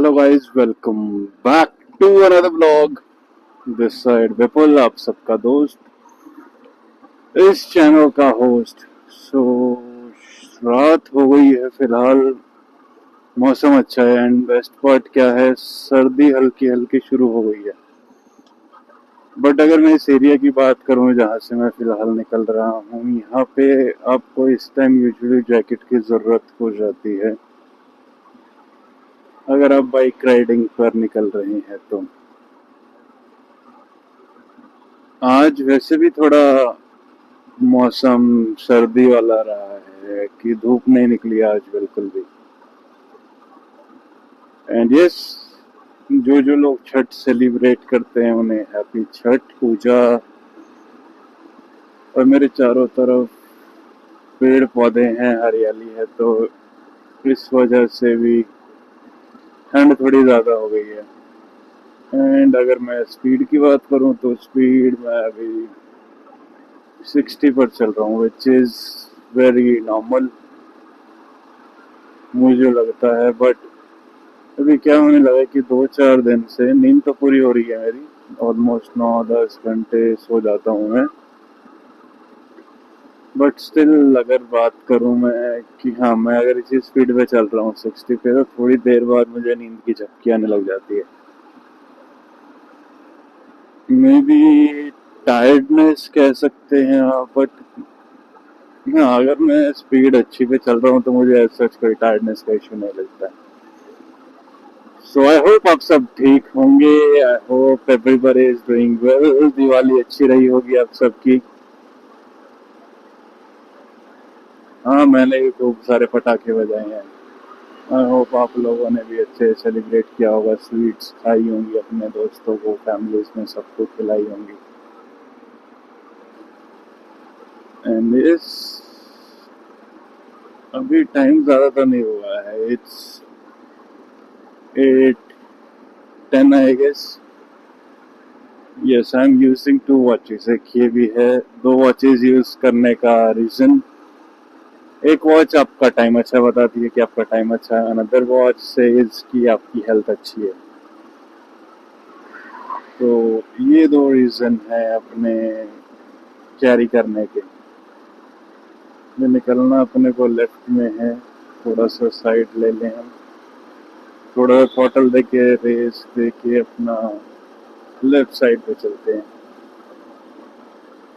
Hello guys, welcome back to another vlog. This side Vipul, आप सबका दोस्त, इस चैनल का होस्ट। सो रात हो गई है फिलहाल, मौसम अच्छा है एंड बेस्ट पार्ट क्या है, सर्दी हल्की हल्की शुरू हो गई है। बट अगर मैं इस एरिया की बात करूं जहां से मैं फिलहाल निकल रहा हूं, यहाँ पे आपको इस टाइम यूजुअली जैकेट की ज़रूरत हो जाती है अगर आप बाइक राइडिंग पर निकल रहे हैं तो। आज वैसे भी थोड़ा मौसम सर्दी वाला रहा है कि धूप नहीं निकली आज बिल्कुल भी। एंड यस, जो जो लोग छठ सेलिब्रेट करते हैं उन्हें हैप्पी छठ पूजा। और मेरे चारों तरफ पेड़ पौधे हैं, हरियाली है, तो इस वजह से भी ठंड थोड़ी ज़्यादा हो गई है। एंड अगर मैं स्पीड की बात करूं तो स्पीड में अभी 60 पर चल रहा हूँ, विच इज़ वेरी नॉर्मल मुझे लगता है। बट अभी क्या होने लगा कि 2-4 दिन से नींद तो पूरी हो रही है मेरी, ऑलमोस्ट 9-10 घंटे सो जाता हूँ मैं। बट स्टिल अगर बात करूँ मैं कि हाँ, मैं अगर इसी स्पीड पे चल रहा हूँ 60 पे, तो थोड़ी देर बाद मुझे नींद की झपकी आने लग जाती है। मे बी टायर्डनेस कह सकते हैं आप, बट हाँ, अगर मैं स्पीड अच्छी पे चल रहा हूँ तो मुझे ऐसा कोई टायर्डनेस का इशू नहीं लगता है। सो आई होप आप सब ठीक होंगे। I hope everybody is doing well. Diwali अच्छी रही होगी आप सबकी। हाँ, मैंने भी खूब सारे पटाखे बजाए हैं। आई होप आप लोगों ने भी अच्छे सेलिब्रेट किया होगा, स्वीट्स खाई होंगी, अपने दोस्तों को, फैमिलीज में सबको खिलाई होंगी। एंड यस, अभी टाइम ज़्यादा तो नहीं हुआ है, it's 8:10 I guess. Yes, I am using 2 watches. एक ये भी है, 2 वॉचेस यूज करने का रीजन, एक वॉच आपका टाइम अच्छा बताती है कि आपका टाइम अच्छा है, अनदर वॉच सेज कि आपकी हेल्थ अच्छी है। तो ये 2 रीजन है अपने कैरी करने के। ये निकलना अपने को लेफ्ट में है, थोड़ा सा साइड ले लें हम, थोड़ा होटल देके रेस देके अपना लेफ्ट साइड पे चलते हैं।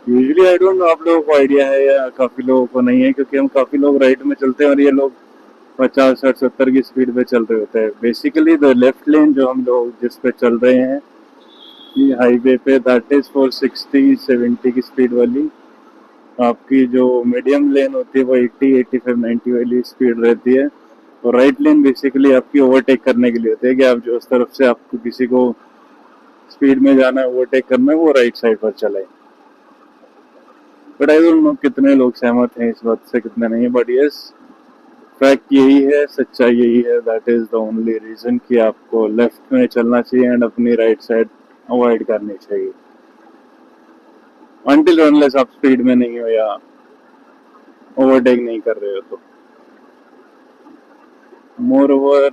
यूजुअली आई डोंट नो आप लोगों को आइडिया है या काफ़ी लोगों को नहीं है, क्योंकि हम काफ़ी लोग राइट में चलते हैं और ये लोग 50-60-70 की स्पीड पे चल रहे होते हैं। बेसिकली द लेफ्ट लेन जो हम लोग जिस पे चल रहे हैं ये हाईवे पे, दैट इज फॉर 60-70 की स्पीड वाली। आपकी जो मीडियम लेन होती है वो 80-85-90 वाली स्पीड रहती है। और राइट लेन बेसिकली आपकी ओवरटेक करने के लिए होती है कि आप जो उस तरफ से आपको किसी को स्पीड में जाना है, ओवरटेक करना है, वो राइट साइड पर चले। बट आई डोंट नो कितने लोग सहमत हैं इस बात से, कितने नहीं। बट यस, फैक्ट यही है, सच्चाई यही है, that is the only reason कि आपको लेफ्ट में चलना चाहिए एंड अपनी राइट साइड अवॉइड करनी चाहिए, अनटिल अनलेस आप स्पीड में नहीं हो या ओवरटेक नहीं कर रहे हो तो। मोर ओवर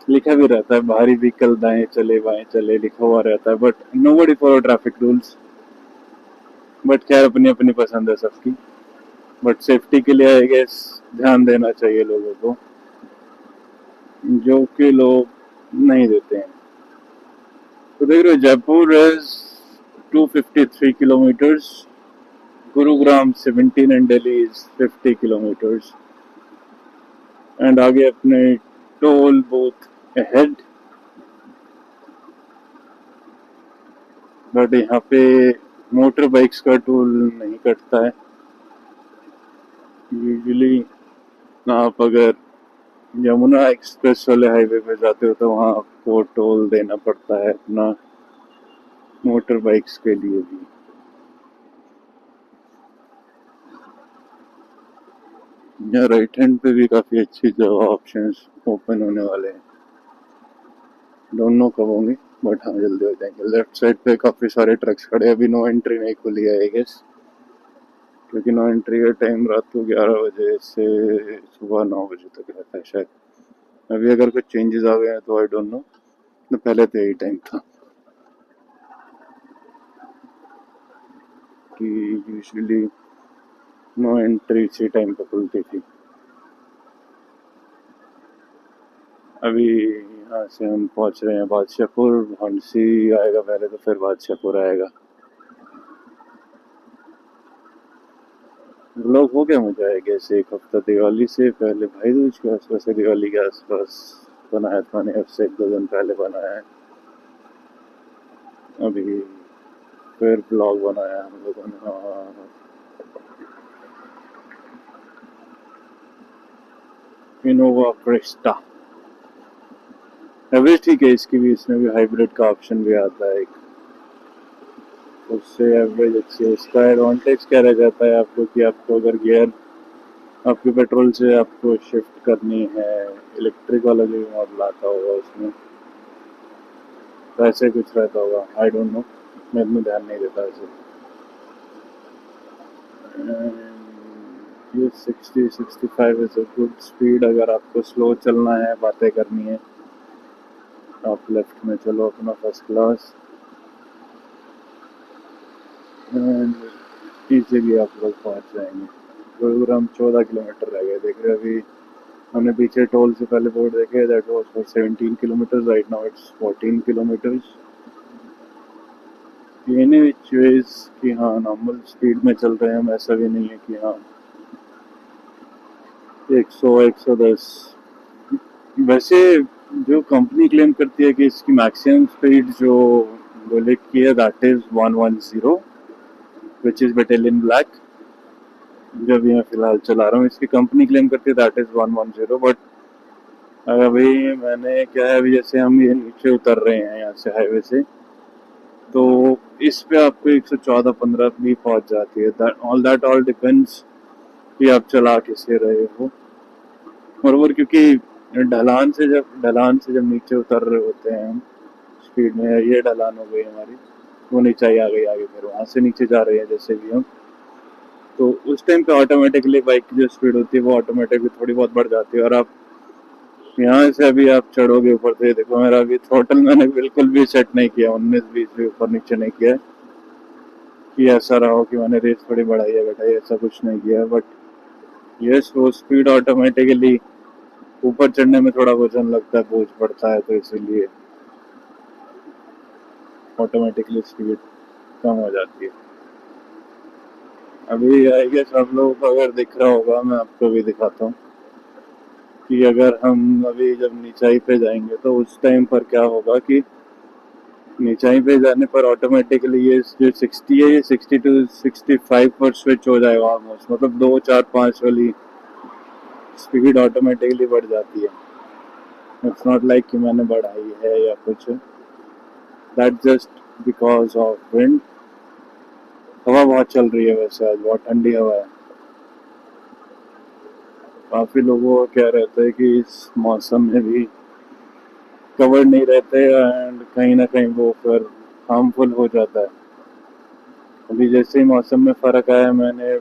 लिखा भी रहता है, भारी व्हीकल दाएं चले बाएं चले लिखा हुआ रहता है, but nobody follow traffic rules. But खैर, अपनी अपनी पसंद है सबकी। बट सेफ्टी के लिए आई गेस ध्यान देना चाहिए लोगों को, जो कि लोग नहीं देते हैं। तो देख रहे हो, Jaipur is 253 kilometres, Gurugram 17 and Delhi is 50 kilometres. And आगे अपने टोल बूथ अहेड। बट यहाँ पे मोटर बाइक्स का टोल नहीं कटता है यूजुअली। आप अगर यमुना एक्सप्रेस वाले हाईवे पे जाते हो तो वहाँ आपको टोल देना पड़ता है अपना, मोटर बाइक्स के लिए भी। यहाँ राइट हैंड पे भी काफ़ी अच्छी जगह ऑप्शंस ओपन होने वाले हैं, डोंट नो कब होंगे, बट हाँ जल्दी हो जाएंगे। लेफ्ट साइड पे काफ़ी सारे ट्रक्स खड़े, अभी नो एंट्री नहीं खुली है आई गेस, क्योंकि नो एंट्री का टाइम रात को 11 बजे से सुबह 9 बजे तक रहता है शायद। अभी अगर कुछ चेंजेस आ गए हैं तो आई डोंट नो, तो पहले तो यही टाइम था कि यूजुअली नो एंट्री इसी टाइम पर खुलती थी। अभी यहाँ से हम पहुँच रहे हैं बादशाहपुर, हंसी आएगा पहले तो फिर बादशाहपुर आएगा। लोग हो गया मुझे आएगा ऐसे एक हफ्ता दिवाली से पहले, भाई दूज के आसपास है, दिवाली के आसपास बनाया था मैंने, उससे 1-2 दिन पहले बनाया है। अभी फिर ब्लॉग बनाया हम लोगों ने। हाँ, इनोवा क्रिस्टा एवरेज ठीक है इसकी भी, इसमें भी हाइब्रिड का ऑप्शन भी आता है एक, उससे एवरेज अच्छी है। इसका एडवांटेज क्या रह जाता है आपको कि आपको अगर गियर आपके पेट्रोल से आपको शिफ्ट करनी है, इलेक्ट्रिक वाला जो मॉडल आता होगा उसमें तो ऐसे कुछ रहता होगा, आई डोंट नो, मैं इतना ध्यान नहीं देता ऐसे। ये 60-65 इज अ गुड स्पीड। अगर आपको स्लो चलना है, बातें करनी है, आप लेफ्ट में चलो अपना फर्स्ट क्लास, एंड इजीली आप लोग पहुंच जाएंगे। प्रोग्राम 14 किलोमीटर रह गए, देख रहे अभी हमने पीछे टोल से पहले बोर्ड देखे, that was for 17 kilometre, right now it's 14 kilometres. Any which ways कि हाँ नॉर्मल स्पीड में चल रहे हैं हम, ऐसा भी नहीं है कि हाँ 100-110। वैसे जो कंपनी क्लेम करती है कि इसकी मैक्सिमम स्पीड जो बुलेट की है that is 110, which is battalion black, जो भी मैं फिलहाल चला रहा हूँ इसकी कंपनी क्लेम करती है दैट इज 110। बट अभी मैंने क्या है, अभी जैसे हम ये नीचे उतर रहे हैं यहाँ से हाईवे से, तो इस पे आपको 114-15 भी पहुंच जाती है। दैट ऑल डिपेंड्स कि आप चला किसे रहे हो। बरोबर, क्योंकि ढलान से जब नीचे उतर रहे होते हैं हम स्पीड में, ये ढलान हो गई हमारी, वो नीचे ही आ गई आगे, फिर वहां से नीचे जा रहे हैं जैसे भी हम, तो उस टाइम पे ऑटोमेटिकली बाइक की जो स्पीड होती है वो ऑटोमेटिकली थोड़ी बहुत बढ़ जाती है। और आप यहाँ से अभी आप चढ़ोगे ऊपर से, देखो मेरा अभी थ्रोटल मैंने बिल्कुल भी सेट नहीं किया, 19-20 भी ऊपर नीचे नहीं किया कि ऐसा रहा हो कि मैंने रेस थोड़ी बढ़ाई है घटाई, ऐसा कुछ नहीं किया। बट यस, वो स्पीड ऑटोमेटिकली ऊपर चढ़ने में थोड़ा वजन लगता है, बोझ पड़ता है, तो इसीलिए ऑटोमेटिकली स्पीड कम हो जाती है। अभी आई गेस आप लोगों को अगर दिख रहा होगा, मैं आपको भी दिखाता हूँ कि अगर हम अभी जब नीचाई पे जाएंगे तो उस टाइम पर क्या होगा कि नीचाई पे जाने पर ऑटोमेटिकली ये जो 60 है ये 60 to 65 पर स्विच हो जाएगा ऑलमोस्ट, मतलब 2, 4, 5 वाली स्पीड ऑटोमेटिकली बढ़ जाती है। इट्स नॉट लाइक कि मैंने बढ़ाई है या कुछ, that just because of wind. हवा बहुत चल रही है वैसे, आज बहुत ठंडी हवा है। काफी लोगों का क्या रहता है कि इस मौसम में भी कवर नहीं रहते एंड कहीं ना कहीं वो फिर हार्मफुल हो जाता है। अभी जैसे ही मौसम में फ़र्क आया, मैंने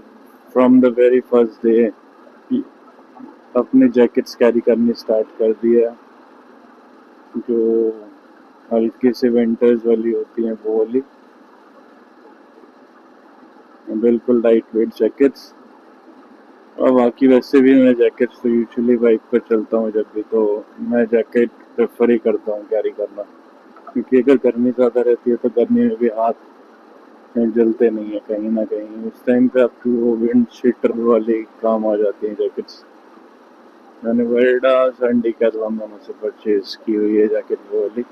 from the very first day अपने जैकेट्स कैरी करनी स्टार्ट कर दिया, जो हल्की से विंटर्स वाली होती हैं, वो वाली बिल्कुल लाइट वेट जैकेट्स। और बाकी वैसे भी मैं जैकेट्स तो यूजुअली बाइक पर चलता हूँ जब भी, तो मैं जैकेट प्रेफर ही करता हूँ कैरी करना, क्योंकि अगर गर्मी ज़्यादा रहती है तो गर्मी में भी हाथ जलते नहीं है कहीं ना कहीं, उस टाइम पे आपकी वो विंड शीटर वाली काम आ जाती है जैकेट्स। मैंने वेल्डास एंड डिकैथलॉन दोनों से परचेज की हुई है जैकेट वो वाली।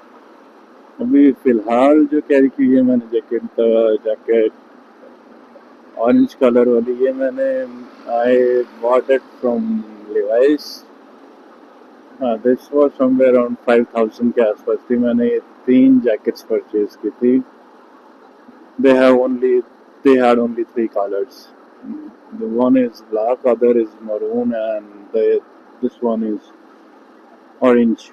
अभी फिलहाल जो कैरी की है मैंने जैकेट ऑरेंज कलर वाली, ये मैंने I bought it from Levi's. This was somewhere around 5000 के आसपास थी। मैंने ये 3 जैकेट्स परचेज की थी। they have only they had only 3 colors. The one is black, other is maroon, and this one is orange.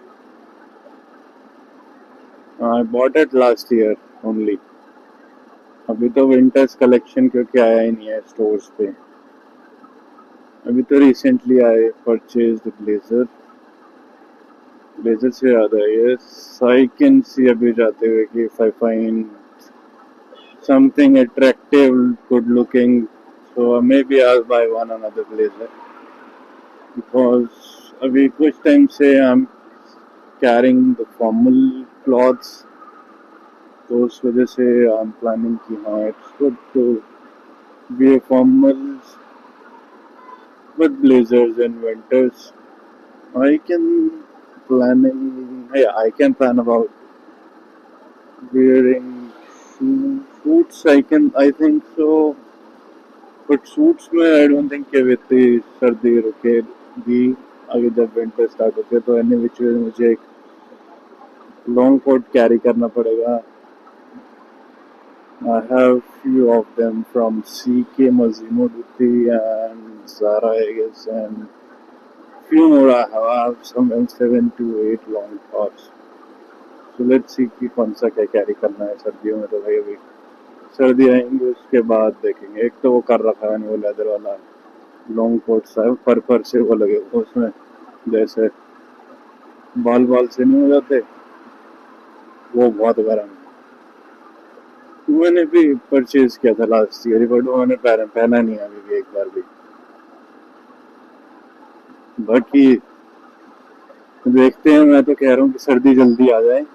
I bought it last year only. अभी तो winters collection क्योंकि आया ही नहीं है स्टोर्स पे। अभी तो रिसेंटली आए परचेज ब्लेजर, ब्लेजर से याद है, यस आई कैन सी अभी जाते हुए कि if I find something attractive, good looking, so maybe I'll buy one another blazer because अभी कुछ टाइम से I'm carrying the formal clothes, तो उस वजह से I'm planning कि हाँ it's good to wear formals with blazers in winters. I can I can plan about wearing suits. I think so, but suits में I don't think कि अभी इतनी सर्दी रुकेगी। आगे जब विंटर स्टार्ट होते तो एनी विच वे मुझे एक लॉन्ग कोट कैरी करना पड़ेगा। I have few of them from CK, Massimo Dutti and Zara, I guess, and few more I have some 7 to 8 long tops. So let's see कि कौन सा क्या कैरी करना है सर्दियों में। तो भाई अभी सर्दी आएंगे उसके बाद देखेंगे। एक तो वो कर रखा है वो लेदर वाला लॉन्ग कोट सा है, पर से वो लगे उसमें जैसे बाल बाल से नहीं हो जाते, वो बहुत गर्म है। मैंने भी परचेज किया था लास्ट ईयर, बट वो मैंने पहना नहीं है अभी भी एक बार भी। बाकी देखते हैं, मैं तो कह रहा हूँ कि सर्दी जल्दी आ जाए।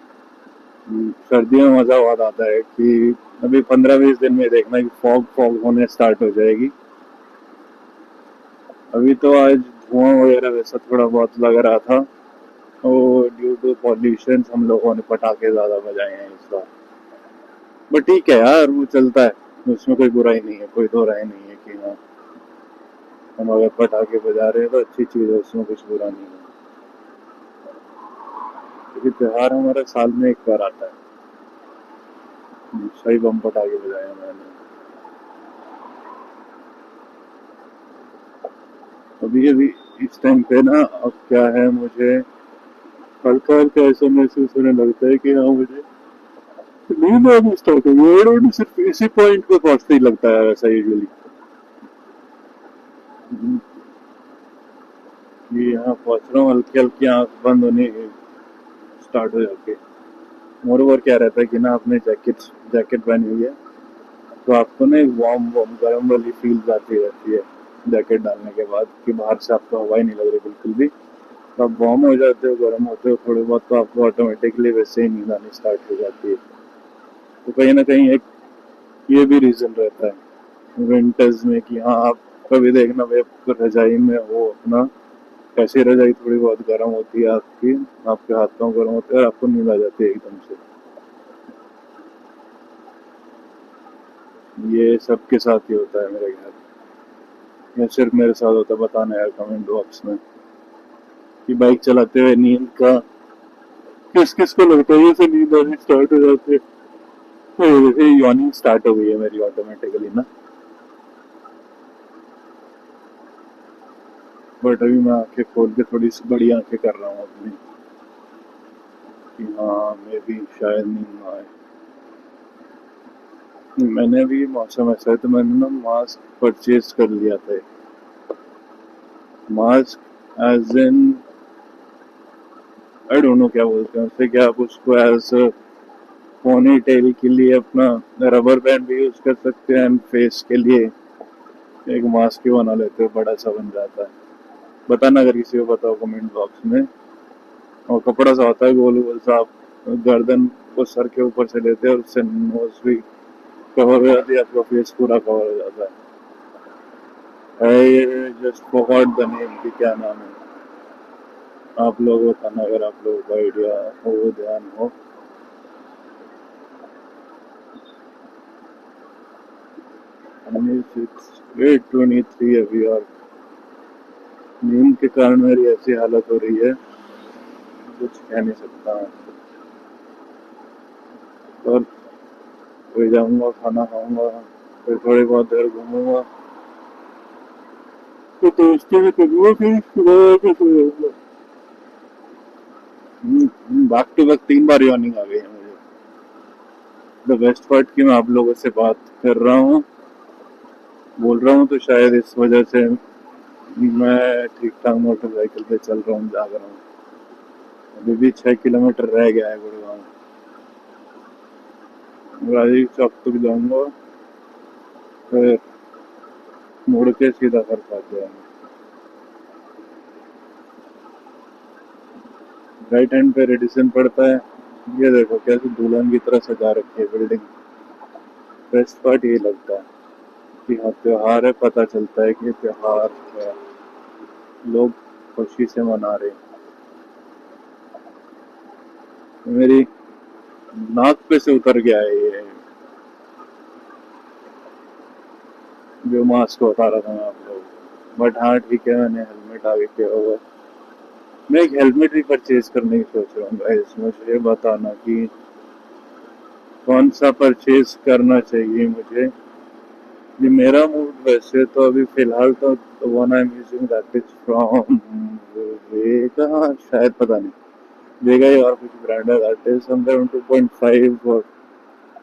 सर्दियों में मजा बहुत आता है कि अभी 15-20 दिन में देखना कि फॉग फॉग होने स्टार्ट हो जाएगी। अभी तो आज धुआं वगैरह वैसा थोड़ा बहुत लग रहा था, और ड्यू टू पॉल्यूशन हम लोगों ने पटाखे ज्यादा बजाए हैं इस बार। बट ठीक है यार, वो चलता है, उसमें कोई बुराई नहीं है, कोई दो राय नहीं है कि हाँ हम अगर पटाखे बजा रहे हैं तो अच्छी चीज है, उसमें कुछ बुरा नहीं है, क्योंकि त्योहार हमारा साल में एक बार आता है। सही बम पटाखे बजाए हैं मैंने। अभी अभी इस टाइम पे ना, अब क्या है, मुझे हल्का हल्का ऐसा महसूस होने लगता है कि हाँ मुझे नींद आना स्टार्ट हो गई। और सिर्फ इसी पॉइंट पे पहुंचते ही लगता है ऐसा यूजुअली कि यहाँ पहुंच रहा हूँ, हल्की हल्की आंख बंद होने स्टार्ट हो जाती है। मोर ओवर क्या रहता है कि ना आपने जैकेट पहनी हुई है, तो आपको ना एक वार्म वार्म गर्म वाली फील आती रहती है जैकेट डालने के बाद, कि बाहर से आपको हवा ही नहीं लग रही बिल्कुल भी। तो आप वार्म हो जाते हो, गर्म होते हो थोड़े बहुत, तो आपको ऑटोमेटिकली वैसे ही नींद आनी स्टार्ट हो जाती है। तो कहीं ना कहीं एक ये भी रीजन रहता है विंटर्स में कि हाँ आप कभी देखना भाई रजाई में हो अपना, कैसी रजाई थोड़ी बहुत गर्म होती है आपकी, आपके हाथ पाँव गर्म होते हैं और आपको नींद आ जाती है एकदम से। ये सबके साथ ही होता है मेरे घर, या सिर्फ मेरे साथ होता है? बताना यार कमेंट बॉक्स में कि बाइक चलाते हुए नींद का किस किस को लगता है, जैसे नींद आनी स्टार्ट हो जाती है। तो जैसे यॉर्निंग स्टार्ट हो गई है मेरी ऑटोमेटिकली ना, बट अभी मैं आंखें खोल के थोड़ी सी बड़ी आंखें कर रहा हूँ अपनी कि हाँ मे भी शायद नींद ना आए। मैंने भी मौसम ऐसा है तो मैंने ना मास्क परचेज कर लिया था। Mask as in I don't know क्या बोलते हैं उसे, क्या आप उसको एज पोनी टेल के लिए अपना रबर बैंड भी यूज कर सकते हैं, फेस के लिए एक मास्क ही बना लेते हो, बड़ा सा बन जाता है। बताना अगर किसी को बताओ कमेंट बॉक्स में। और कपड़ा सा होता है गोल गोल सा, आप गर्दन को सर के ऊपर से लेते हैं और उससे नोज भी कवर हो जाती है, आपका फेस पूरा कवर हो जाता है। जस्ट फॉरगॉट द नेम कि क्या नाम है, आप लोग बताना अगर आप लोगों को आइडिया हो, ध्यान हो। 8:23 अभी, और नींद के कारण मेरी ऐसी हालत हो रही है कुछ कह नहीं सकता मैं। और कोई जाऊंगा, खाना खाऊंगा, फिर थोड़ी बहुत देर घूमूंगा, तो दोस्तों भी करूंगा, फिर सुबह आके सो जाऊंगा। बैक टू बैक 3 बार यॉर्निंग आ गई है मुझे। द बेस्ट पार्ट कि मैं आप लोगों से बात कर रहा हूँ, बोल रहा हूँ, तो शायद इस वजह से मैं ठीक ठाक मोटरसाइकिल पे चल रहा हूँ, जाग रहा हूँ। अभी भी 6 किलोमीटर रह गया है गुड़गांव। राजीव चौक तक जाऊंगा, फिर मुड़ के सीधा घर पहुंच जाएंगे। राइट हैंड पे रेडिसन पड़ता है। ये देखो कैसे दुल्हन की तरह सजा रखी है बिल्डिंग। बेस्ट पार्ट ये लगता है कि हाँ त्योहार है, पता चलता है कि त्योहार है, लोग खुशी से मना रहे हैं। मेरी नाक पे से उतर गया है ये जो मास्क बता रहा था मैं आप लोग। बट हाँ ठीक है, मैंने हेलमेट आगे किया हुआ है। मैं एक हेलमेट भी परचेज करने की सोच रहा हूँ गाइस। मुझे बताना कि कौन सा परचेज करना चाहिए मुझे। ये मेरा मूड वैसे तो अभी फिलहाल तो one I am using that is from Vega, शायद पता नहीं वेगा या और कुछ ब्रांड है, दैट इज समवेयर 2.5 और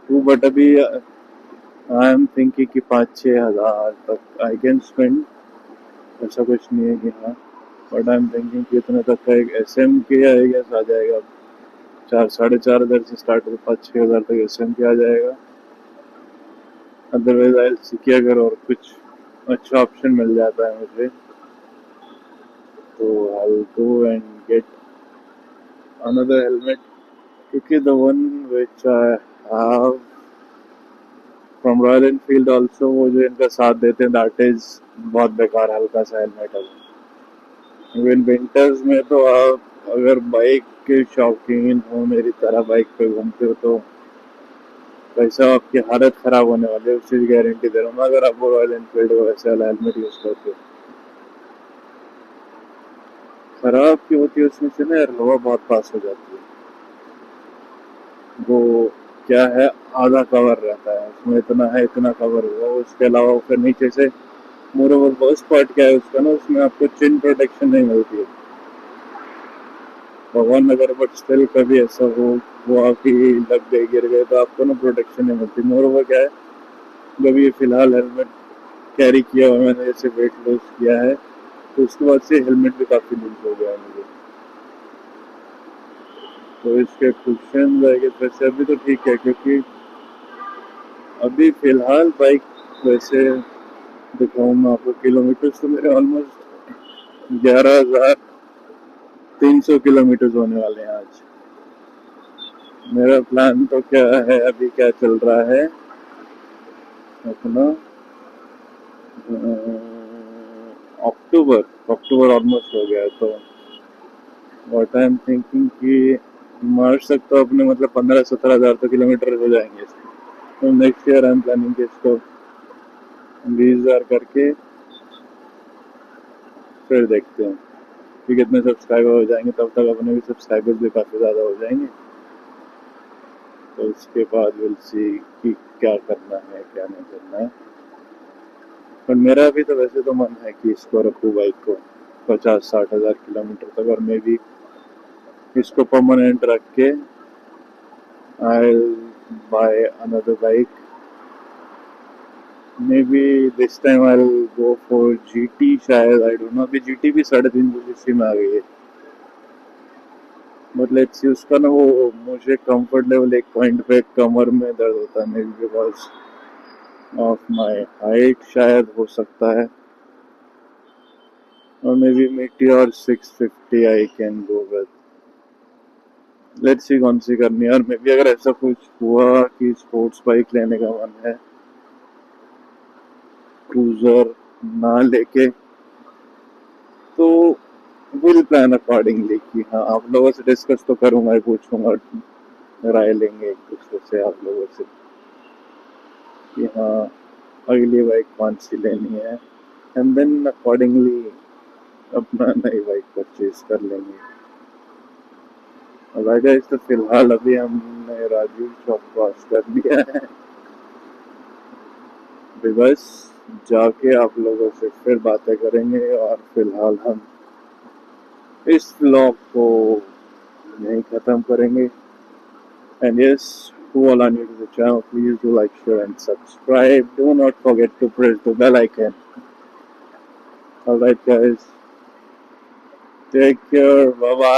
2। बट अभी आई एम थिंकिंग कि 5-6 हज़ार तक आई कैन स्पेंड। ऐसा कुछ नहीं है कि हाँ, बट आई एम थिंकिंग कि इतने तक का एक एस एम के आई गेस आ जाएगा। 4-4.5 हज़ार से स्टार्ट हो 5-6 हज़ार तक एस एम के आ जाएगा। अदरवाइज आई सी की अगर और कुछ अच्छा ऑप्शन मिल जाता है मुझे तो I go and get another helmet, क्योंकि the one which I have from Royal Enfield also, वो जो इनका साथ देते हैं दैट इज बहुत बेकार हल्का सा हेलमेट है। इवन विंटर्स में तो आप अगर बाइक के शौकीन हो मेरी तरह बाइक पे घूमते हो तो भाई साहब आपकी हालत खराब होने वाली है, उसकी गारंटी दे रहा हूँ मैं। अगर आप रॉयल एनफील्ड वैसे वाला हेलमेट यूज करते हो, खराब क्यों होती है उसमें से ना यार, हवा बहुत पास हो जाती है। वो क्या है, आधा कवर रहता है उसमें, इतना है इतना कवर हुआ, उसके अलावा फिर नीचे से मोरोवर वर्स्ट पार्ट क्या है उसका ना, उसमें आपको चिन प्रोटेक्शन नहीं मिलती है। भगवान अगर बट स्टिल कभी ऐसा हो वो आपकी लग गई गिर गए तो आपको ना प्रोटेक्शन नहीं मिलती। मोरोवर क्या है, जब ये फिलहाल हेलमेट कैरी किया हुआ मैंने, जैसे वेट लॉस किया है तो उसके बाद से हेलमेट भी काफी लूज हो गया है मुझे। तो इसके क्वेश्चन आएंगे वैसे अभी तो ठीक है, क्योंकि अभी फिलहाल बाइक वैसे दिखाऊँ मैं आपको किलोमीटर तो मेरे ऑलमोस्ट 11,300 किलोमीटर होने वाले हैं आज। मेरा प्लान तो क्या है, अभी क्या चल रहा है अपना, अक्टूबर अक्टूबर ऑलमोस्ट हो गया है तो व्हाट आई एम थिंकिंग कि मार्च तक तो अपने मतलब 15-17 हज़ार तो किलोमीटर हो जाएंगे इसके। तो next year I am planning कि इसको 20 हज़ार करके फिर देखते हैं कि कितने सब्सक्राइबर हो जाएंगे। तब तक अपने भी सब्सक्राइबर्स भी काफ़ी ज़्यादा हो जाएंगे, तो उसके बाद विल सी कि क्या करना है क्या नहीं करना है। पर मेरा भी तो वैसे तो मन है कि इसको रखूँ बाइक को 50-60 हज़ार किलोमीटर तक, और मे भी इसको परमानेंट रख के I buy another bike. Maybe this time I go for GT, शायद आई डोंट नो। अभी जीटी भी 350 में आ गई है, बट लेट्स सी उसका ना वो मुझे कंफर्ट लेवल एक पॉइंट पे कमर में दर्द होता है, may be because of my height शायद हो सकता है। और may be meteor 650 I can go with. Let's see कौन सी करनी है। और मे बी अगर ऐसा कुछ हुआ कि स्पोर्ट्स बाइक लेने का मन है, क्रूजर ना लेके, तो विल प्लान अकॉर्डिंगली कि हाँ आप लोगों से डिस्कस तो करूंगा ही, पूछूंगा, राय लेंगे एक दूसरे से आप लोगों से कि हाँ अगली बाइक कौन सी लेनी है, एंड देन अकॉर्डिंगली अपना नई बाइक परचेज कर लेंगे। और इस तो फिलहाल अभी हमने राजीव चौक क्रॉस कर लिया है, अभी बस जाके आप लोगों से फिर बातें करेंगे। और फिलहाल हम इस व्लॉग को यहीं ख़त्म करेंगे। And yes, to all are new to the channel, please do like, share and subscribe. Do not forget to press the bell icon. Alright guys, take care, bye bye.